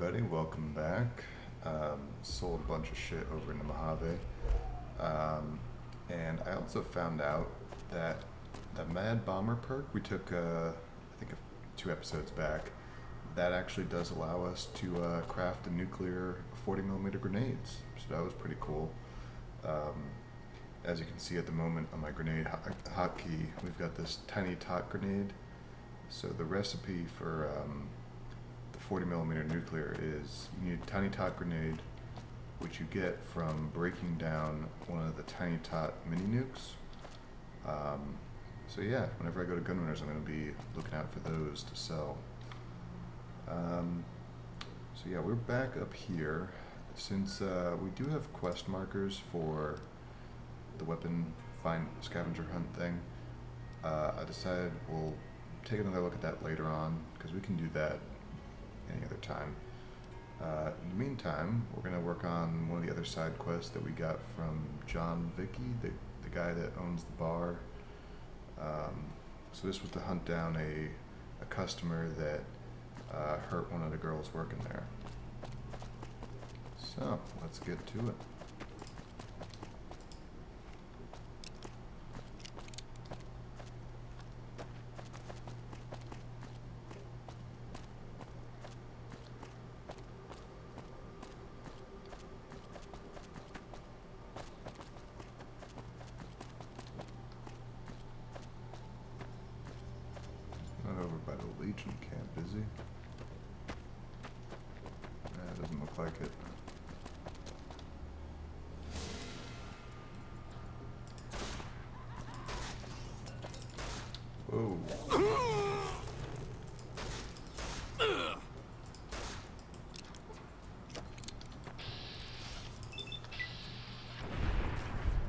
everybody, welcome back. Sold a bunch of shit over in the Mojave. And I also found out that the Mad Bomber perk we took, I think, 2 episodes back, that actually does allow us to craft a nuclear 40mm grenades. So that was pretty cool. As you can see at the moment on my grenade hotkey, we've got this tiny tot grenade. So the recipe for the 40mm nuclear is you need a tiny tot grenade, which you get from breaking down one of the tiny tot mini nukes. So yeah, whenever I go to Gunrunners, I'm going to be looking out for those to sell. So yeah, we're back up here. Since we do have quest markers for the weapon find scavenger hunt thing, I decided we'll take another look at that later on, because we can do that any other time. In the meantime, we're going to work on one of the other side quests that we got from John Vicky, the guy that owns the bar. So this was to hunt down a customer that hurt one of the girls working there. So, let's get to it. Not over by the Legion camp, is he? Nah, doesn't look like it. Whoa.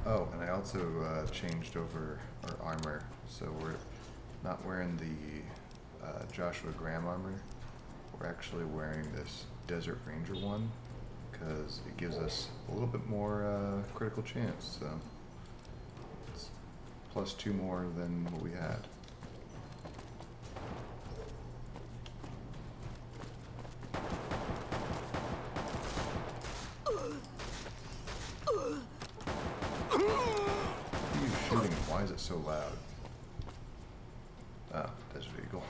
Oh, and I also changed over our armor, so we're not wearing the Joshua Graham armor. We're actually wearing this Desert Ranger one, because it gives us a little bit more critical chance, so it's +2 more than what we had. What are you shooting? Why is it so loud? Ah, Desert Eagle.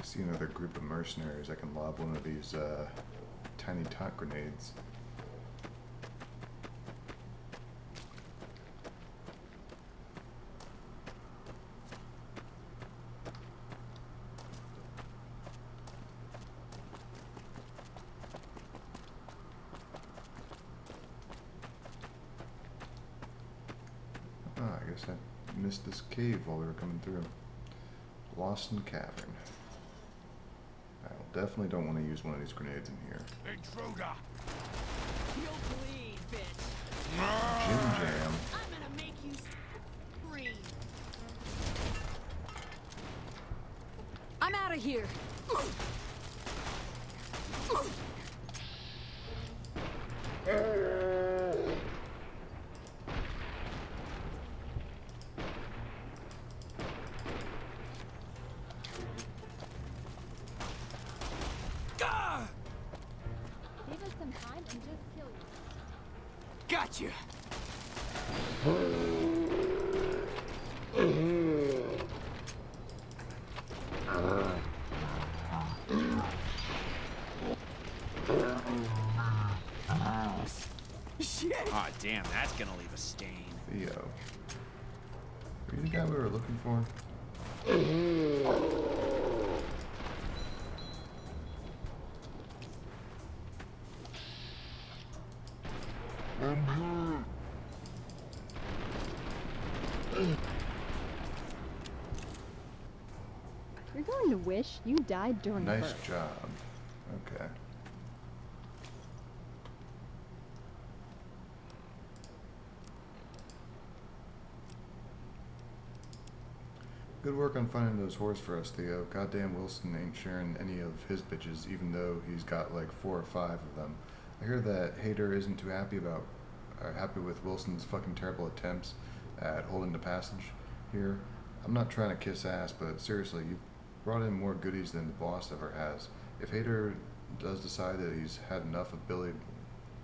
See another group of mercenaries, I can lob one of these tiny tot grenades. Ah, I guess I missed this cave while we were coming through. Lawson Cavern. I definitely don't want to use one of these grenades in here. Intruder! You'll bleed, bitch. Jim Jam. I'm gonna make you scream. I'm out of here. Give us some time and just kill you. Gotcha! Shit! Aw, damn, that's gonna leave a stain. Theo. Are you the guy we were looking for? You're going to wish you died during Nice birth. job. Okay. Good work on finding those whores for us, Theo. Goddamn Wilson ain't sharing any of his bitches, even though he's got like 4 or 5 of them. I hear that Hader isn't too happy with Wilson's fucking terrible attempts at holding the passage here. I'm not trying to kiss ass, but seriously, you've brought in more goodies than the boss ever has. If Hader does decide that he's had enough of Billy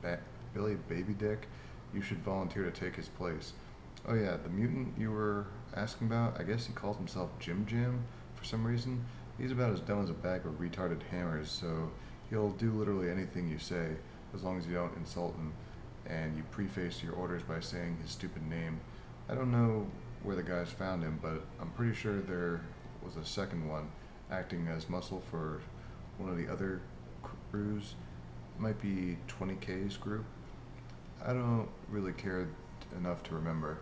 Baby Dick, you should volunteer to take his place. Oh yeah, the mutant you were asking about, I guess he calls himself Jim Jam for some reason. He's about as dumb as a bag of retarded hammers, so he'll do literally anything you say, as long as you don't insult him, and you preface your orders by saying his stupid name. I don't know where the guys found him, but I'm pretty sure there was a second one, acting as muscle for one of the other crews. Might be 20K's group. I don't really care enough to remember.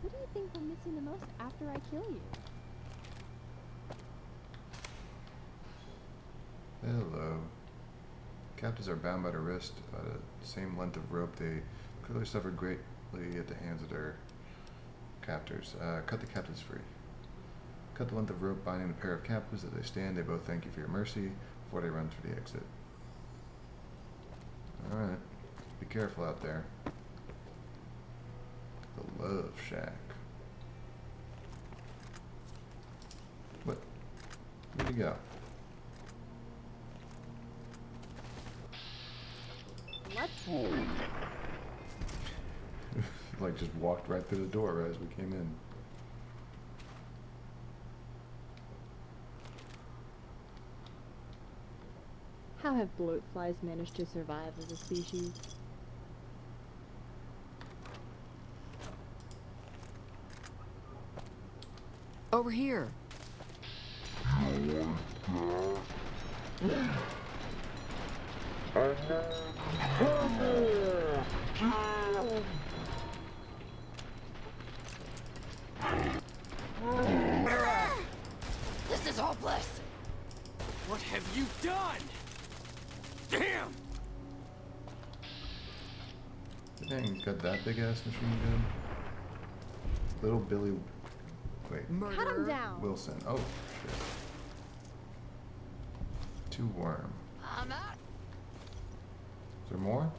Who do you think we're missing the most after I kill you? Hello. Captives are bound by the wrist by the same length of rope. They clearly suffered greatly at the hands of their captors. Cut the captives free. Cut the length of rope binding the pair of captives. As they stand, they both thank you for your mercy before they run through the exit. Alright. Be careful out there. The Love Shack. What? Where'd you go? Let's Like just walked right through the door right as we came in. How have bloat flies managed to survive as a species? Over here. This is hopeless. What have you done? Damn! Dang, got that big ass machine gun? Little Billy. Wait. Cut him down! Wilson. Oh, shit. 2 worm. I'm out. Is there more?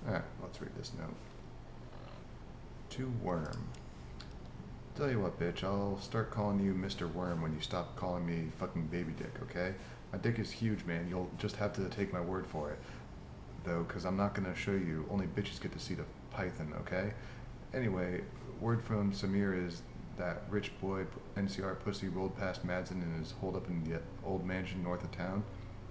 Alright, let's read this note. To Worm. Tell you what, bitch, I'll start calling you Mr. Worm when you stop calling me fucking Baby Dick, okay? My dick is huge, man. You'll just have to take my word for it. Though, because I'm not going to show you. Only bitches get to see the python, okay? Anyway, word from Samir is that rich boy NCR pussy rolled past Madsen and is holed up in the old mansion north of town.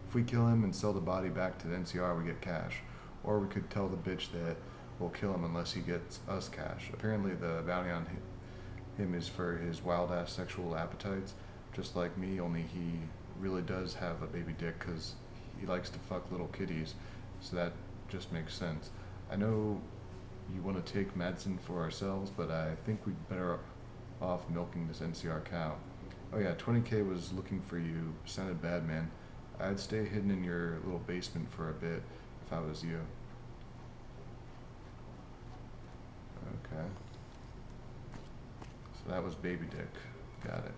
If we kill him and sell the body back to the NCR, we get cash. Or we could tell the bitch that we'll kill him unless he gets us cash. Apparently the bounty on him is for his wild-ass sexual appetites, just like me, only he really does have a baby dick because he likes to fuck little kitties, so that just makes sense. I know you want to take Madsen for ourselves, but I think we'd better off milking this NCR cow. Oh yeah, 20K was looking for you. Sounded bad, man. I'd stay hidden in your little basement for a bit if I was you. Okay. So that was Baby Dick. Got it.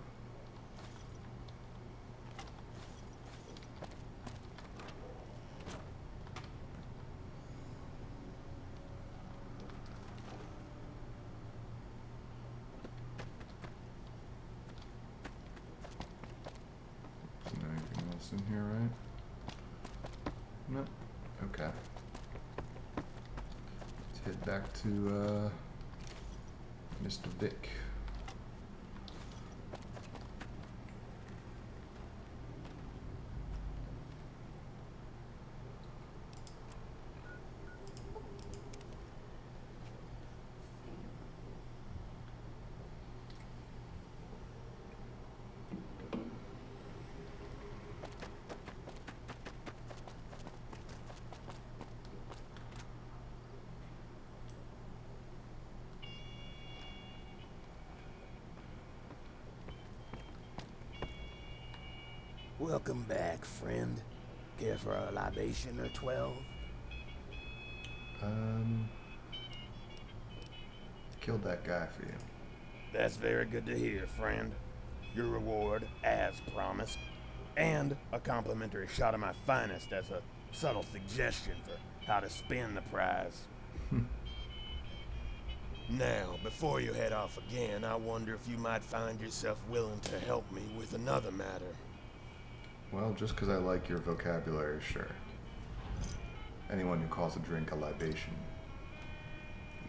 this in here, right? Nope. Okay. Let's head back to Mr. Vic. Welcome back, friend. Care for a libation or 12? Killed that guy for you. That's very good to hear, friend. Your reward, as promised, and a complimentary shot of my finest as a subtle suggestion for how to spend the prize. Now, before you head off again, I wonder if you might find yourself willing to help me with another matter. Well, just because I like your vocabulary, sure. Anyone who calls a drink a libation,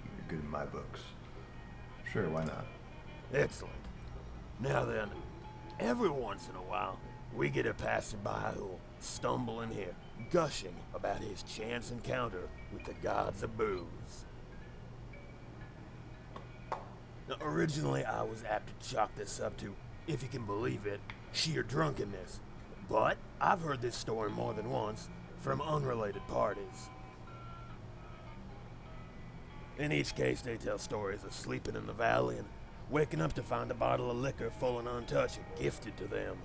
you're good in my books. Sure, why not? Excellent. Now then, every once in a while, we get a passerby who'll stumble in here, gushing about his chance encounter with the gods of booze. Now, originally, I was apt to chalk this up to, if you can believe it, sheer drunkenness. But I've heard this story more than once from unrelated parties. In each case, they tell stories of sleeping in the valley and waking up to find a bottle of liquor full and untouched gifted to them.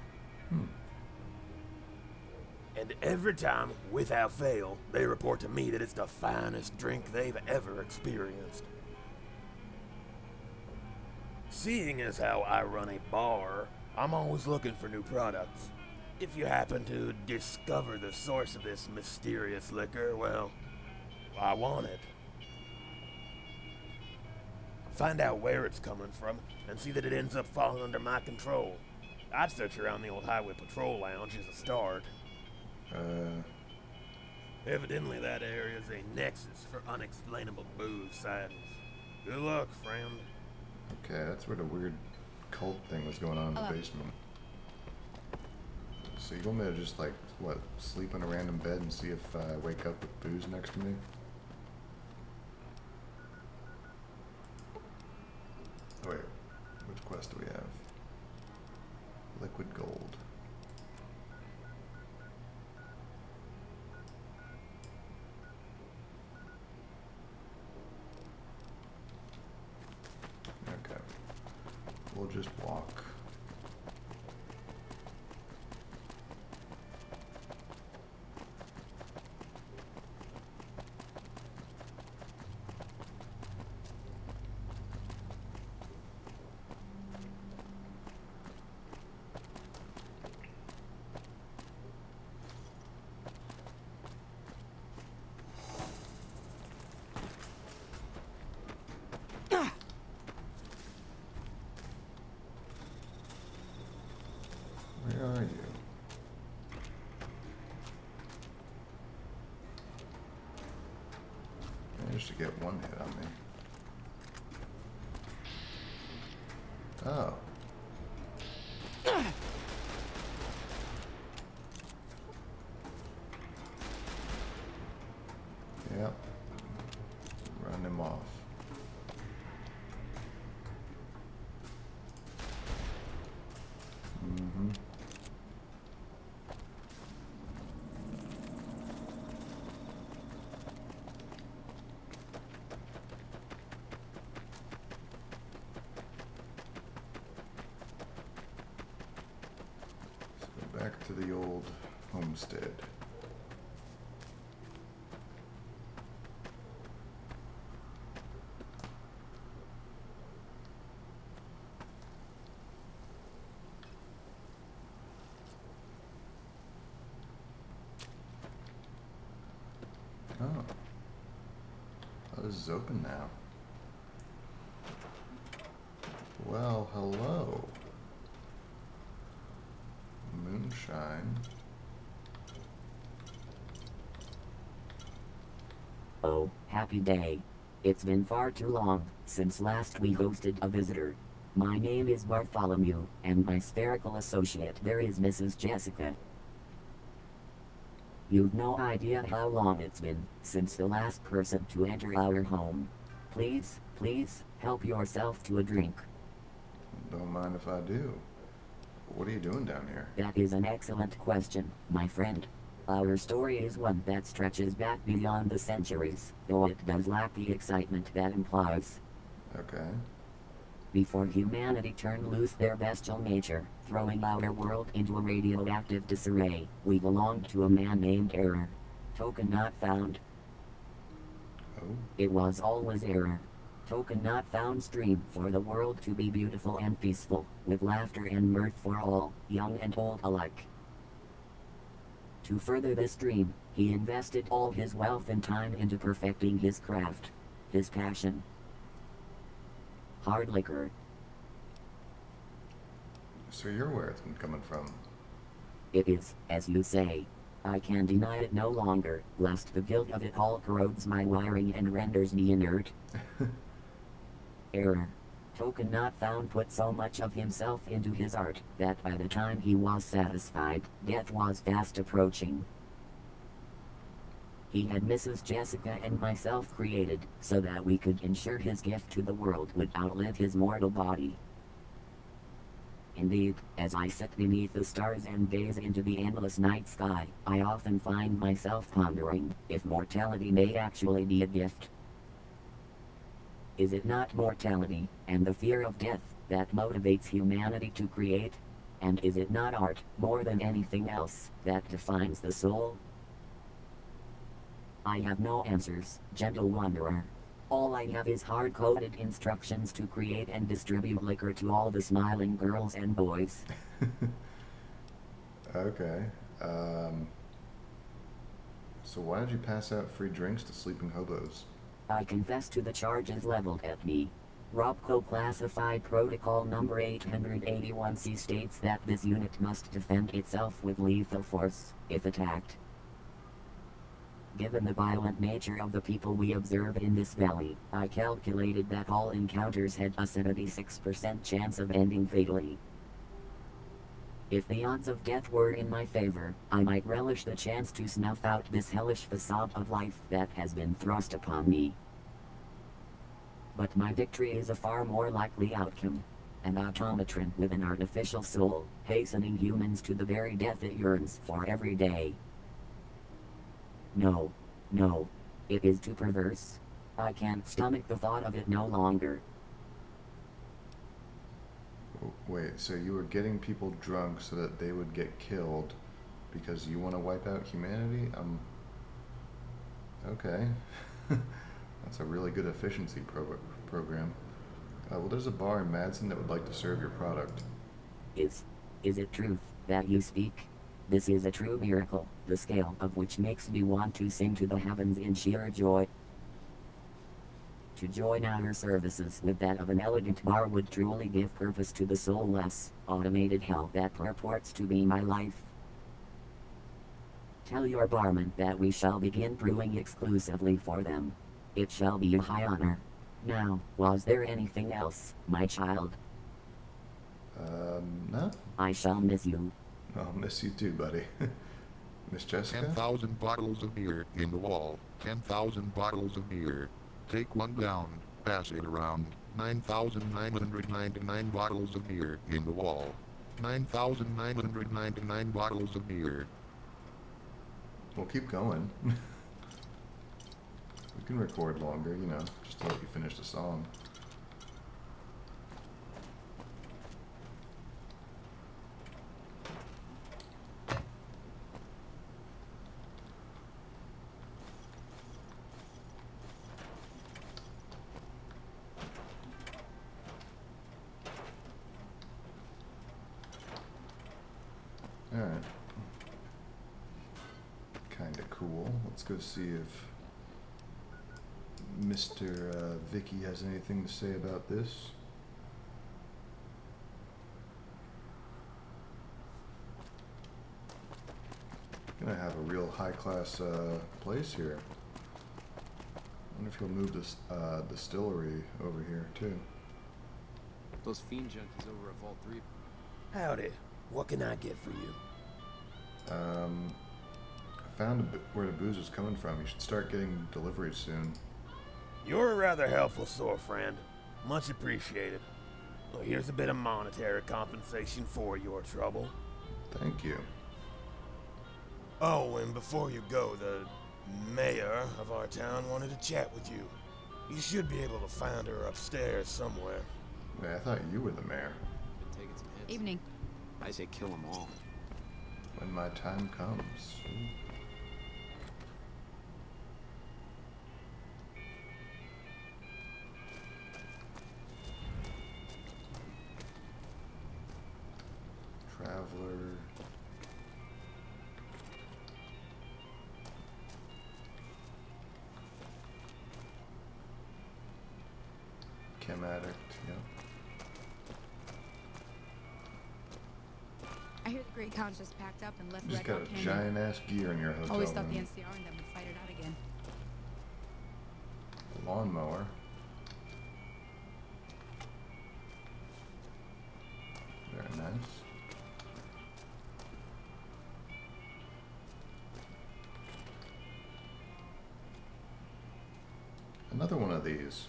And every time, without fail, they report to me that it's the finest drink they've ever experienced. Seeing as how I run a bar, I'm always looking for new products. If you happen to discover the source of this mysterious liquor, well, I want it. Find out where it's coming from, and see that it ends up falling under my control. I'd search around the old highway patrol lounge as a start. Evidently that area is a nexus for unexplainable booze sightings. Good luck, friend. Okay, that's where the weird cult thing was going on in the basement. So you want me to just, like, what, sleep in a random bed and see if I wake up with booze next to me? Oh, wait, which quest do we have? Liquid gold. Okay, we'll just walk. Where are you? Managed to get one hit on me. Oh. Yep. Run him off. Mm-hmm. So back to the old homestead. Oh. Oh, this is open now. Well, hello. Moonshine. Oh, happy day. It's been far too long since last we hosted a visitor. My name is Bartholomew, and my spherical associate there is Mrs. Jessica. You've no idea how long it's been since the last person to enter our home. Please, please, help yourself to a drink. Don't mind if I do. What are you doing down here? That is an excellent question, my friend. Our story is one that stretches back beyond the centuries, though it does lack the excitement that implies. Okay. Before humanity turned loose their bestial nature, throwing our world into a radioactive disarray, we belonged to a man named Error. Token not found. Oh. It was always Error. Token not found stream for the world to be beautiful and peaceful, with laughter and mirth for all, young and old alike. To further this dream, he invested all his wealth and time into perfecting his craft, his passion. Hard liquor. So you're where it's been coming from. It is, as you say. I can deny it no longer, lest the guilt of it all corrodes my wiring and renders me inert. Error. Token not found put so much of himself into his art, that by the time he was satisfied, death was fast approaching. He had Mrs. Jessica and myself created, so that we could ensure his gift to the world would outlive his mortal body. Indeed, as I sit beneath the stars and gaze into the endless night sky, I often find myself pondering if mortality may actually be a gift. Is it not mortality, and the fear of death, that motivates humanity to create? And is it not art, more than anything else, that defines the soul? I have no answers, gentle wanderer. All I have is hard-coded instructions to create and distribute liquor to all the smiling girls and boys. Okay. So why did you pass out free drinks to sleeping hobos? I confess to the charges leveled at me. ROBCO Classified Protocol Number 881C states that this unit must defend itself with lethal force, if attacked. Given the violent nature of the people we observe in this valley, I calculated that all encounters had a 76% chance of ending fatally. If the odds of death were in my favor, I might relish the chance to snuff out this hellish facade of life that has been thrust upon me. But my victory is a far more likely outcome. An automatron with an artificial soul, hastening humans to the very death it yearns for every day. No. No. It is too perverse. I can't stomach the thought of it no longer. Wait, so you were getting people drunk so that they would get killed because you want to wipe out humanity? Okay. That's a really good efficiency program. Well, there's a bar in Madsen that would like to serve your product. Is it truth that you speak? This is a true miracle, the scale of which makes me want to sing to the heavens in sheer joy. To join our services with that of an elegant bar would truly give purpose to the soulless, automated hell that purports to be my life. Tell your barman that we shall begin brewing exclusively for them. It shall be a high honor. Now, was there anything else, my child? No. I shall miss you. I'll miss you too, buddy. Miss Jessica? 10,000 bottles of beer in the wall. 10,000 bottles of beer. Take one down, pass it around. 9,999 bottles of beer in the wall. 9,999 bottles of beer. We'll keep going. We can record longer, you know, just to let you finish the song. Alright. Kinda cool. Let's go see if Mr. Vicky has anything to say about this. Gonna have a real high-class place here. wonder if he'll move this distillery over here too. Those fiend junkies over at Vault 3. Howdy. What can I get for you? I found where the booze is coming from. You should start getting deliveries soon. You're a rather helpful sore friend. Much appreciated. Well, here's a bit of monetary compensation for your trouble. Thank you. Oh, and before you go, the mayor of our town wanted to chat with you. You should be able to find her upstairs somewhere. Wait, I thought you were the mayor. Been taking some hits. Evening. I say kill them all. When my time comes. Traveler. Chem addict, yeah. I hear the Great Khans just packed up and left You just Red got Rock a Canyon. giant ass gear in your hotel Always thought the room. NCR and them would fight it out again. Lawnmower. Very nice. Another one of these.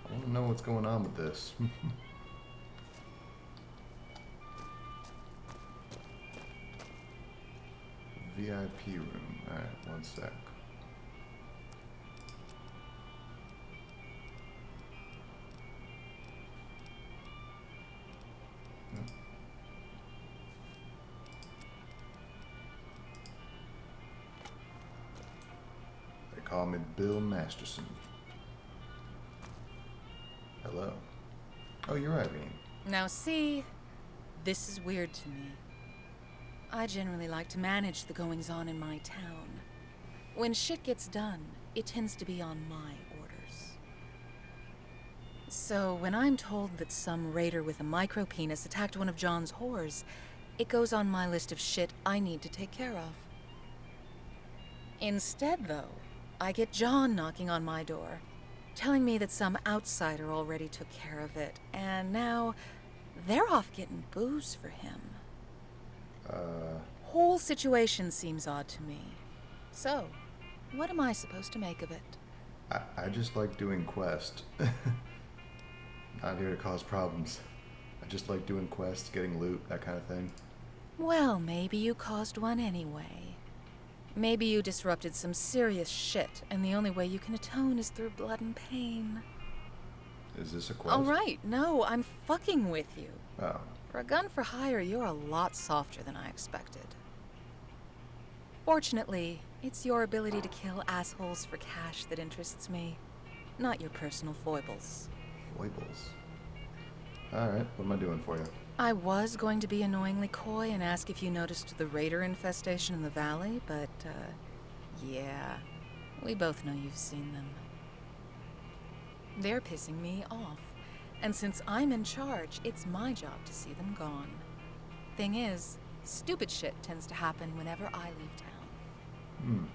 I want to know what's going on with this. VIP room. Alright, one sec. Nope. They call me Bill Masterson. Hello. Oh, you're Irene. Now see, this is weird to me. I generally like to manage the goings-on in my town. When shit gets done, it tends to be on my orders. So when I'm told that some raider with a micro-penis attacked one of John's whores, it goes on my list of shit I need to take care of. Instead, though, I get John knocking on my door, telling me that some outsider already took care of it, and now they're off getting booze for him. Whole situation seems odd to me. So, what am I supposed to make of it? I just like doing quests. Not here to cause problems. I just like doing quests, getting loot, that kind of thing. Well, maybe you caused one anyway. Maybe you disrupted some serious shit, and the only way you can atone is through blood and pain. Is this a quest? All right, no, I'm fucking with you. Oh. For a gun for hire, you're a lot softer than I expected. Fortunately, it's your ability to kill assholes for cash that interests me, not your personal foibles. Foibles? Alright, what am I doing for you? I was going to be annoyingly coy and ask if you noticed the raider infestation in the valley, but, yeah, we both know you've seen them. They're pissing me off, and since I'm in charge, it's my job to see them gone. Thing is, stupid shit tends to happen whenever I leave town.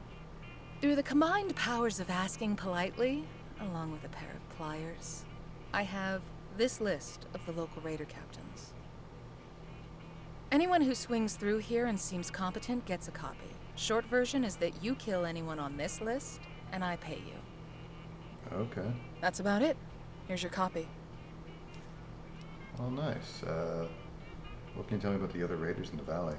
Through the combined powers of asking politely, along with a pair of pliers, I have this list of the local raider captains. Anyone who swings through here and seems competent gets a copy. Short version is that you kill anyone on this list, and I pay you. Okay. That's about it. Here's your copy. Oh, nice. What can you tell me about the other raiders in the valley?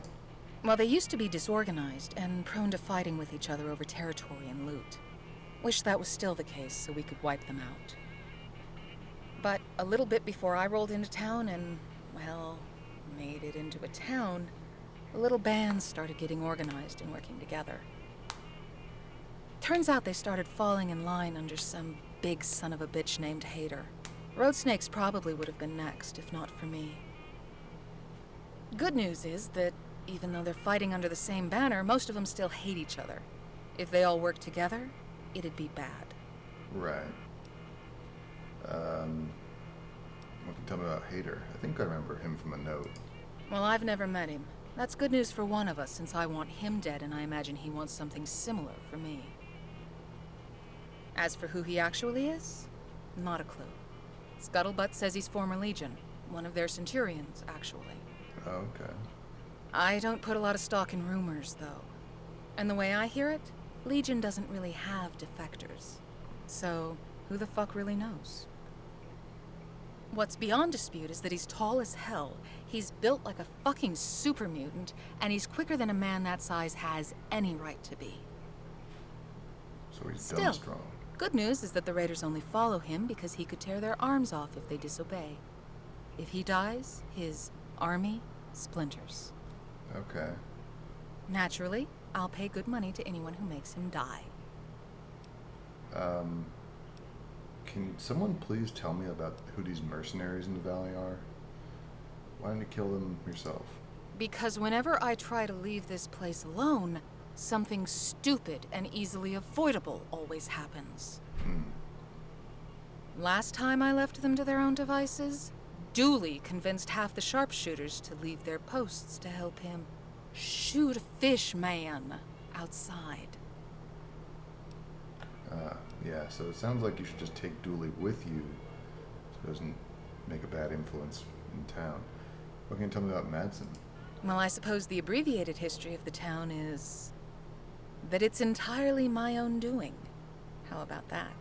Well, they used to be disorganized and prone to fighting with each other over territory and loot. Wish that was still the case so we could wipe them out. But a little bit before I rolled into town and, well, made it into a town, the little bands started getting organized and working together. Turns out they started falling in line under some big son of a bitch named Hader. Road Snakes probably would have been next, if not for me. Good news is that even though they're fighting under the same banner, most of them still hate each other. If they all worked together, it'd be bad. Right. What can you tell me about Hader? I think I remember him from a note. Well, I've never met him. That's good news for one of us, since I want him dead and I imagine he wants something similar for me. As for who he actually is, not a clue. Scuttlebutt says he's former Legion, one of their Centurions, actually. Okay. I don't put a lot of stock in rumors, though. And the way I hear it, Legion doesn't really have defectors. So, who the fuck really knows? What's beyond dispute is that he's tall as hell, he's built like a fucking super mutant, and he's quicker than a man that size has any right to be. So he's Still, dumb strong. Good news is that the Raiders only follow him because he could tear their arms off if they disobey. If he dies, his army splinters. Okay. Naturally, I'll pay good money to anyone who makes him die. Can someone please tell me about who these mercenaries in the valley are? Why didn't you kill them yourself? Because whenever I try to leave this place alone, something stupid and easily avoidable always happens. Last time I left them to their own devices, Dooley convinced half the sharpshooters to leave their posts to help him shoot a fish man outside. Yeah, so it sounds like you should just take Dooley with you so he doesn't make a bad influence in town. What can you tell me about Madsen? Well, I suppose the abbreviated history of the town is that it's entirely my own doing. How about that?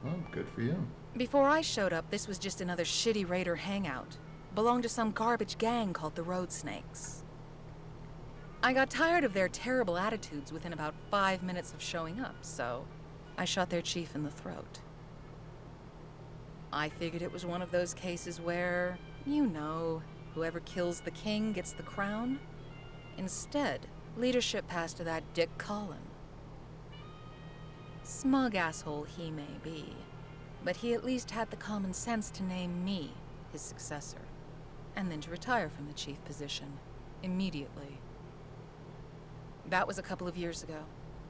Well, good for you. Before I showed up, this was just another shitty raider hangout. Belonged to some garbage gang called the Road Snakes. I got tired of their terrible attitudes within about 5 minutes of showing up, so I shot their chief in the throat. I figured it was one of those cases where, you know, whoever kills the king gets the crown. Instead, leadership passed to that Dick Cullen. Smug asshole he may be, but he at least had the common sense to name me his successor, and then to retire from the chief position immediately. That was a couple of years ago.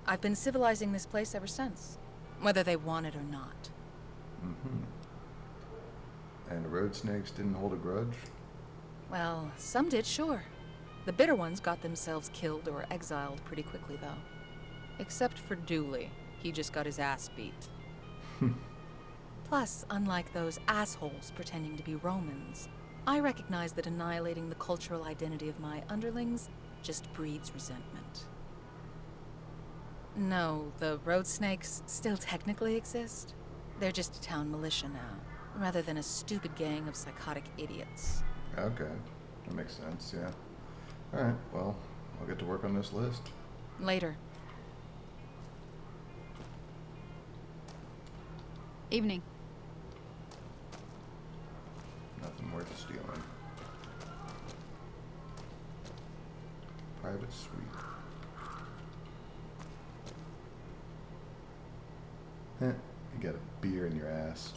I've been civilizing this place ever since, whether they want it or not. And the Road Snakes didn't hold a grudge? Well, some did, sure. The bitter ones got themselves killed or exiled pretty quickly, though. Except for Dooley. He just got his ass beat. Plus, unlike those assholes pretending to be Romans, I recognize that annihilating the cultural identity of my underlings just breeds resentment. No, the Road Snakes still technically exist. They're just a town militia now, rather than a stupid gang of psychotic idiots. Okay, that makes sense, yeah. Alright, well, I'll get to work on this list. Later. Evening. Nothing worth stealing. Private suite. You got a beer in your ass.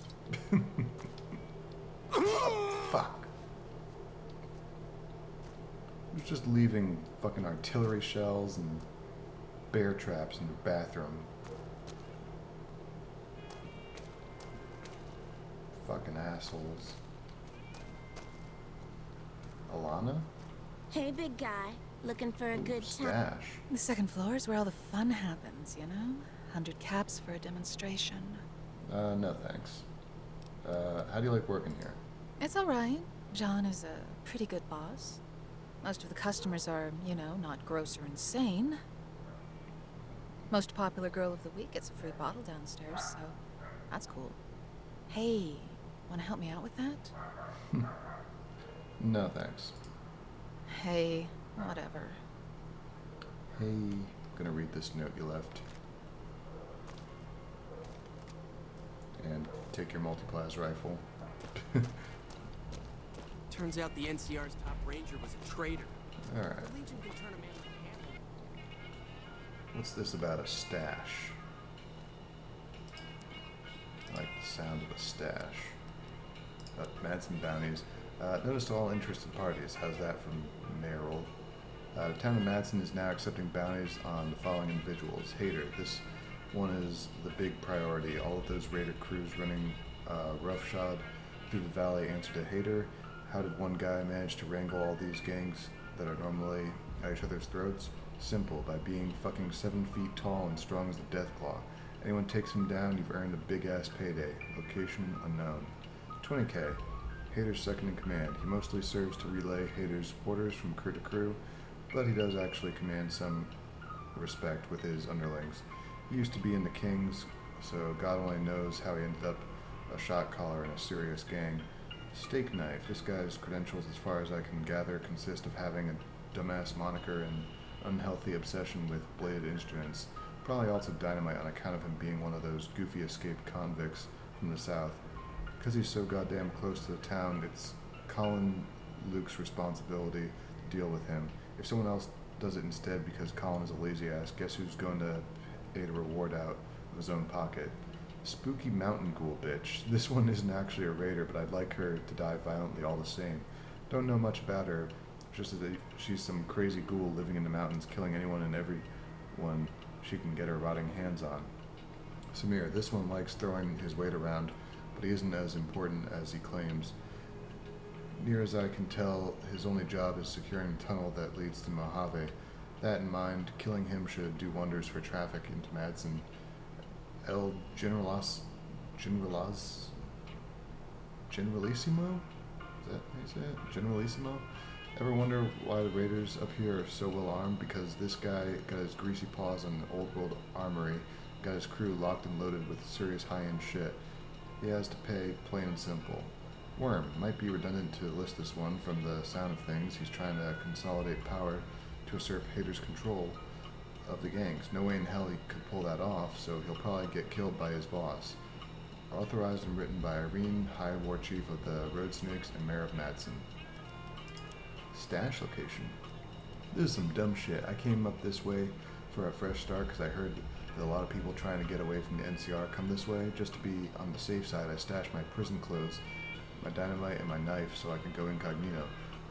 Oh, fuck. I was just leaving fucking artillery shells and bear traps in your bathroom. Fucking assholes. Alana? Hey, big guy. Looking for a good time? Stash. The second floor is where all the fun happens, you know? 100 caps for a demonstration. No thanks. How do you like working here? It's all right. John is a pretty good boss. Most of the customers are, you know, not gross or insane. Most popular girl of the week gets a free bottle downstairs, so that's cool. Hey, wanna help me out with that? No thanks. Hey, whatever. Hey, gonna read this note you left. And take your multiplas rifle. Turns out the NCR's top ranger was a traitor. Alright. The Legion can turn a man into a camel. What's this about a stash? I like the sound of a stash. Madsen bounties. Notice to all interested parties. How's that from Merrill? The town of Madsen is now accepting bounties on the following individuals. Hater. This one is the big priority. All of those raider crews running roughshod through the valley answer to Hater. How did one guy manage to wrangle all these gangs that are normally at each other's throats? Simple, by being fucking 7 feet tall and strong as the Deathclaw. Anyone takes him down, you've earned a big-ass payday. Location unknown. 20k. Hader's second in command. He mostly serves to relay Hader's orders from crew to crew, but he does actually command some respect with his underlings. He used to be in the Kings, so God only knows how he ended up a shot caller in a serious gang. Steak Knife. This guy's credentials, as far as I can gather, consist of having a dumbass moniker and unhealthy obsession with bladed instruments. Probably also dynamite on account of him being one of those goofy escaped convicts from the South. Because he's so goddamn close to the town, it's Colin Luke's responsibility to deal with him. If someone else does it instead because Colin is a lazy ass, guess who's going to pay the reward out of his own pocket? Spooky mountain ghoul bitch. This one isn't actually a raider, but I'd like her to die violently all the same. Don't know much about her, just that she's some crazy ghoul living in the mountains, killing anyone and everyone she can get her rotting hands on. Samir. This one likes throwing his weight around, but he isn't as important as he claims. Near as I can tell, his only job is securing the tunnel that leads to Mojave. That in mind, killing him should do wonders for traffic into Madsen. El Generalissimo? Is that how you say it? Generalissimo? Ever wonder why the raiders up here are so well armed? Because this guy got his greasy paws on an old world armory, got his crew locked and loaded with serious high-end shit. He has to pay, plain and simple. Worm. Might be redundant to list this one. From the sound of things, he's trying to consolidate power to usurp Hader's control of the gangs. No way in hell he could pull that off, so he'll probably get killed by his boss. Authorized and written by Irene, High War Chief of the Road Snakes and Mayor of Madsen. Stash location. This is some dumb shit. I came up this way for a fresh start because I heard that a lot of people trying to get away from the NCR come this way. Just to be on the safe side, I stashed my prison clothes, my dynamite, and my knife so I could go incognito.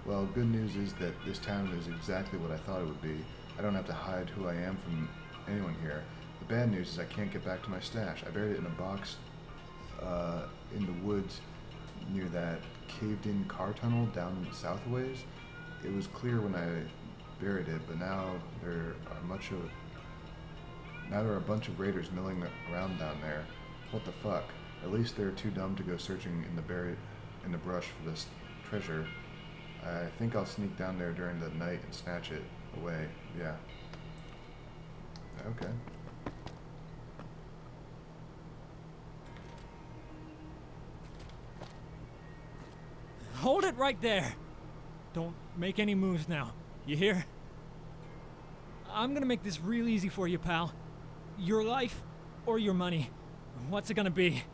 Well, good news is that this town is exactly what I thought it would be. I don't have to hide who I am from anyone here. The bad news is I can't get back to my stash. I buried it in a box in the woods near that caved-in car tunnel down south a ways. It was clear when I buried it, but now there are a bunch of raiders milling around down there. What the fuck? At least they're too dumb to go searching in the brush for this treasure. I think I'll sneak down there during the night and snatch it away. Yeah. Okay. Hold it right there! Don't make any moves now. You hear? I'm gonna make this real easy for you, pal. Your life or your money. What's it gonna be?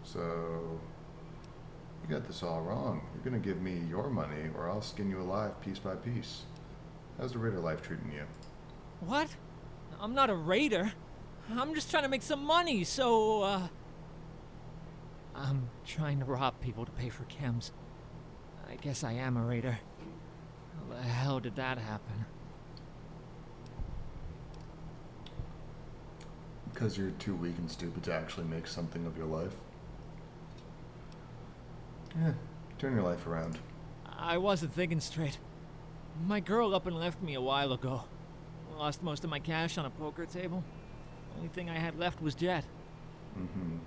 So, you got this all wrong. You're gonna give me your money or I'll skin you alive piece by piece. How's the raider life treating you? What? I'm not a raider. I'm just trying to make some money, so, I'm trying to rob people to pay for chems. I guess I am a raider. How the hell did that happen? Because you're too weak and stupid to actually make something of your life? Yeah, turn your life around. I wasn't thinking straight. My girl up and left me a while ago. Lost most of my cash on a poker table. Only thing I had left was Jet. Mm-hmm.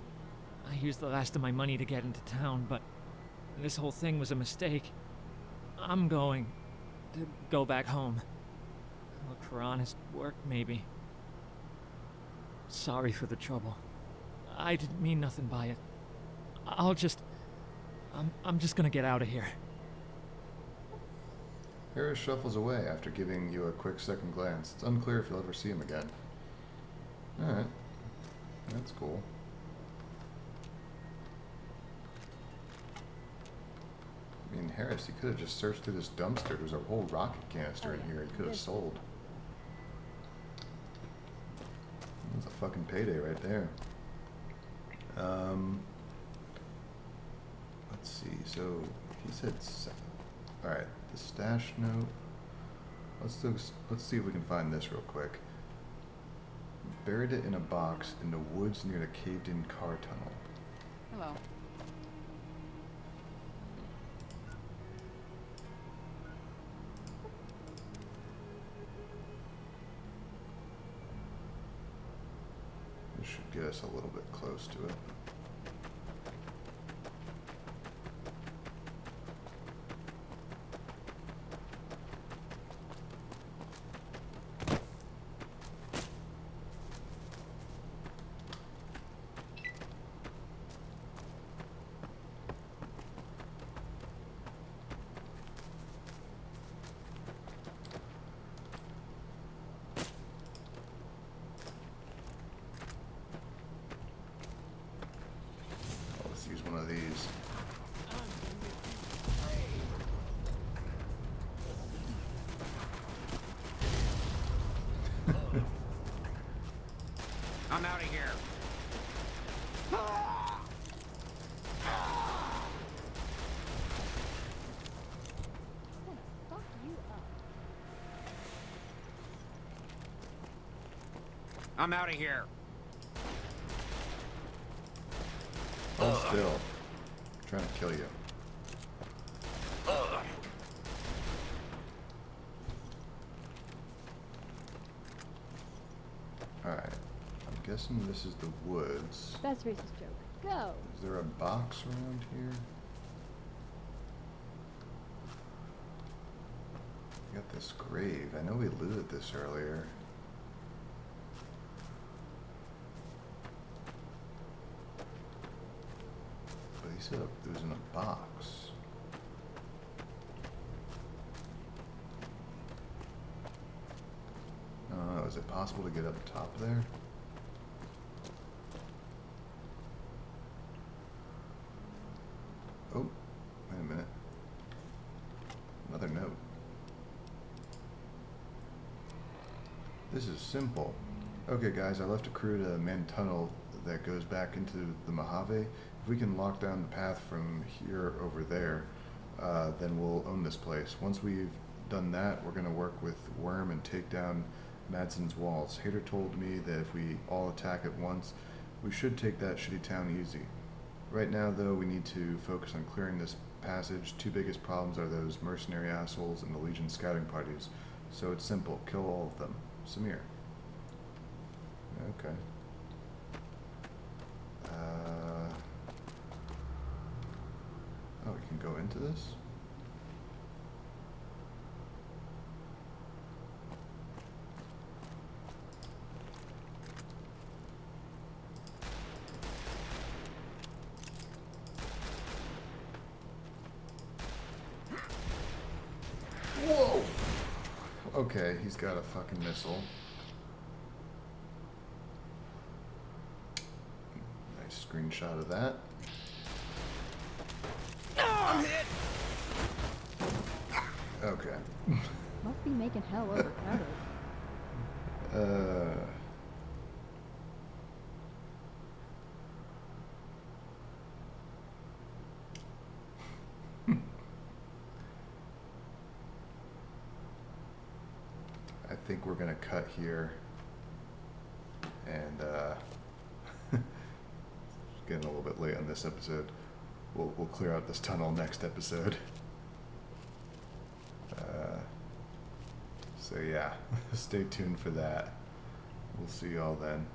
I used the last of my money to get into town, but this whole thing was a mistake. I'm going to go back home. Look for honest work, maybe. Sorry for the trouble. I didn't mean nothing by it. I'm just gonna get out of here. Harris shuffles away after giving you a quick second glance. It's unclear if you'll ever see him again. Alright. That's cool. I mean, Harris, he could have just searched through this dumpster. There's a whole rocket canister in here he could have sold. That's a fucking payday right there. Let's see. So he said, all right, the stash note. Let's see if we can find this real quick. Buried it in a box in the woods near the caved-in car tunnel. Hello. This should get us a little bit close to it. Let's use one of these. I'm out of here. Fuck you up. I'm out of here. Hold still. I'm trying to kill you. Alright. I'm guessing this is the woods. That's a racist joke. Go! Is there a box around here? We got this grave. I know we looted this earlier. But he said it was in a box. I don't know. Is it possible to get up top there? Oh, wait a minute. Another note. This is simple. Okay guys, I left a crew to man tunnel that goes back into the Mojave. If we can lock down the path from here over there, then we'll own this place. Once we've done that, we're gonna work with Worm and take down Madsen's walls. Hater told me that if we all attack at once, we should take that shitty town easy. Right now, though, we need to focus on clearing this passage. Two biggest problems are those mercenary assholes and the Legion scouting parties. So it's simple. Kill all of them. Samir. Okay. Oh, we can go into this? Whoa! Okay, he's got a fucking missile. Nice screenshot of that. I'm hit. Okay. Must be making hell overcrowded. I think we're gonna cut here, and it's getting a little bit late on this episode. We'll clear out this tunnel next episode. So yeah, stay tuned for that. We'll see y'all then.